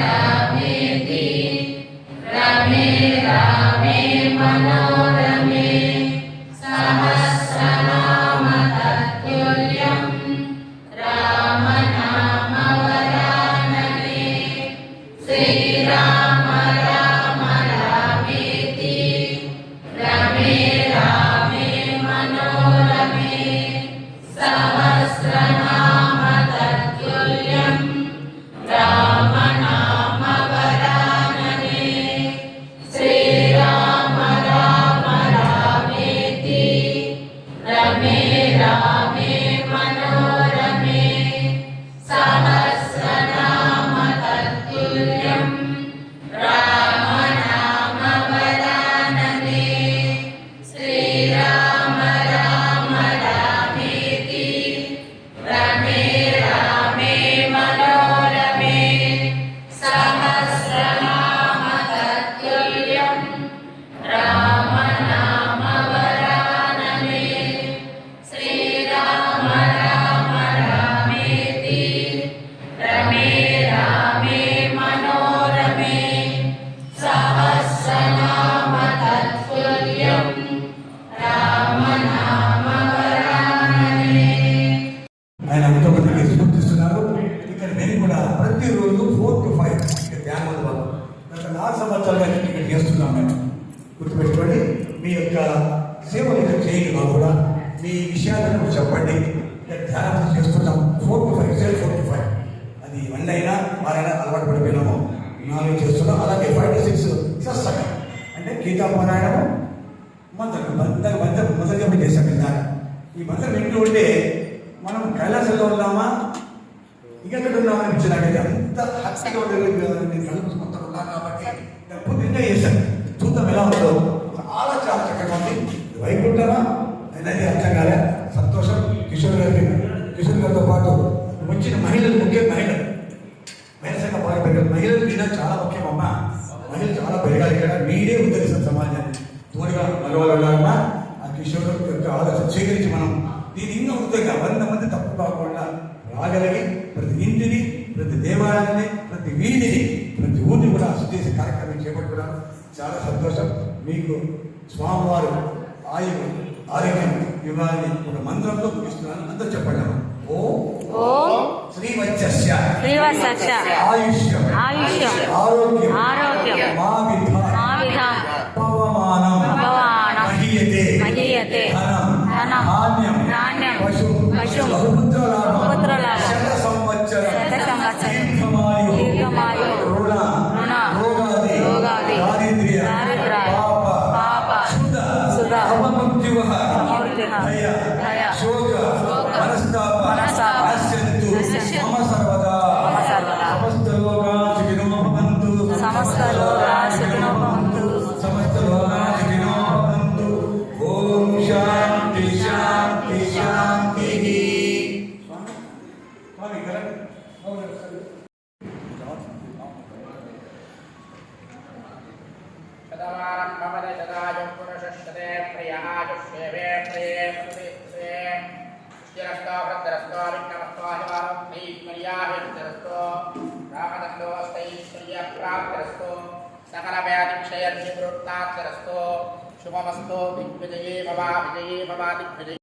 रामेति रमे रामे मनोरमे सहस्रनाम तत्तुल्यं रामनामवरानने श्रीराम राम रामेति रमे रामे मनोरमे सहस्रनाम तत्तुल्यं रामनामवरानने श्रीराम राम रामेति रमे रामे मनोरमे सहस्रनाम तत्तुल्यं रामनामवरानने श्रीराम राम रामेति रमे रामे मनोरमे सहस्रनाम तत्तुल्यं रामनामवरानने श्रीराम राम रामेति रमे रामे मनोरमे सहस्रनाम तत्तुल्यं रामनामवरानने ఆయన ఎంతోమందికి స్ఫూర్తిస్తున్నారు. ఇక్కడ నేను కూడా ప్రతిరోజు 4 to 5 ఇక్కడ ధ్యానం వాళ్ళు గత 4 సంవత్సరాలుగా ఇక్కడ చేస్తున్నాం. మేము గుర్తుపెట్టుకోండి, మీ యొక్క సేవలు ఇక్కడ చేయండి. మాకు కూడా మీ విషయాలను చెప్పండి. ఇక్కడ ధ్యానం చేస్తున్నాం 4 to 5 4 to 5 అది వన్ అయినా వారైనా అలవాటు పడిపోయినాము 4 చేస్తున్నాం. అలాగే 5 to 6 సత్సంగం అంటే గీతాపారాయణము మంత్రం చేశాం. ఇందాక ఈ మంత్రం వింటూ ఉంటే మనం కైలాసంలో ఉన్నామా ఇంకెక్కడ ఉన్నామా అనిపించినాకైతే అంత హ్యాపీగా కలుపు మొత్తం ఉన్నాం. కాబట్టి పొద్దున్నే చేశాను, చూద్దాం ఎలా ఉందో. చాలా చాలా చక్కగా ఉంది. వైకుంఠమా అనేది అర్థం కాలే. సంతోషం. కిషోర్ గారితో పాటు వచ్చిన మహిళలు, ముఖ్య మహిళలు సంఘ పాల్గొన్నారు. మహిళలు మీద చాలా ముఖ్యం అమ్మా. మహిళలు చాలా పెరగాలి. ఇక్కడ మీరే ఉద్ధరిస్తారు సమాజాన్ని. తోడుగా మగవాళ్ళు ఉండాలమ్మా. ఆ కిషోర్ యొక్క ఆలోచన సేకరించి మనం దీని ఇంకా ఉత్తగా 100 మంది తప్పు కాకుండా రాగలిగి ప్రతి ఇంటిని, ప్రతి దేవాలయాన్ని, ప్రతి వీధిని, ప్రతి ఊరిని కూడా అసలు చేసే కార్యక్రమం చేపట్టుకున్నాను. చాలా సంతోషం. మీకు స్వామివారు ఆరోగ్యం ఇవ్వాలని ఒక మంత్రంతో ముగిస్తున్నాను. అంతా చెప్పండి. ఓం శ్రీవత్సస్య ఆయుష్యం ఆరోగ్యం మా విధానం పవమానం మహీయతే ధనం ధాన్యం పశు బహుపుత్రలాభం శత సంవత్సరం దీర్ఘమాయు రుణ రోగాది దారిద్ర్య పాప సుధ అపమృత్యుః భయ శోక మనస్తాప నశ్యంతు మమ సర్వదా సమస్త లోకా సుఖినో భవంతు సమస్త లోకా సుఖినో భవంతు సమస్త లోకా సుఖినో భవంతు. ఓం శాంతి శాంతి శాంతి. స్వామి శతమానం భవతి శతాయుః పురుషः శతేంద్రియాయుష్యేవే ప్రియేంద్రియే స్థిరస్తో భద్రస్తో విఘ్నమస్తో హిమారోగ్యైశ్వర్యాభివృద్ధిరస్తో రామదండోస్తైశ్వర్యప్రాప్తిరస్తో సకలవ్యాధిక్షయర్నివృత్తార్థరస్తో శుభమస్తో దిగ్విజయే భవ విజయే భవ దిగ్విజయే.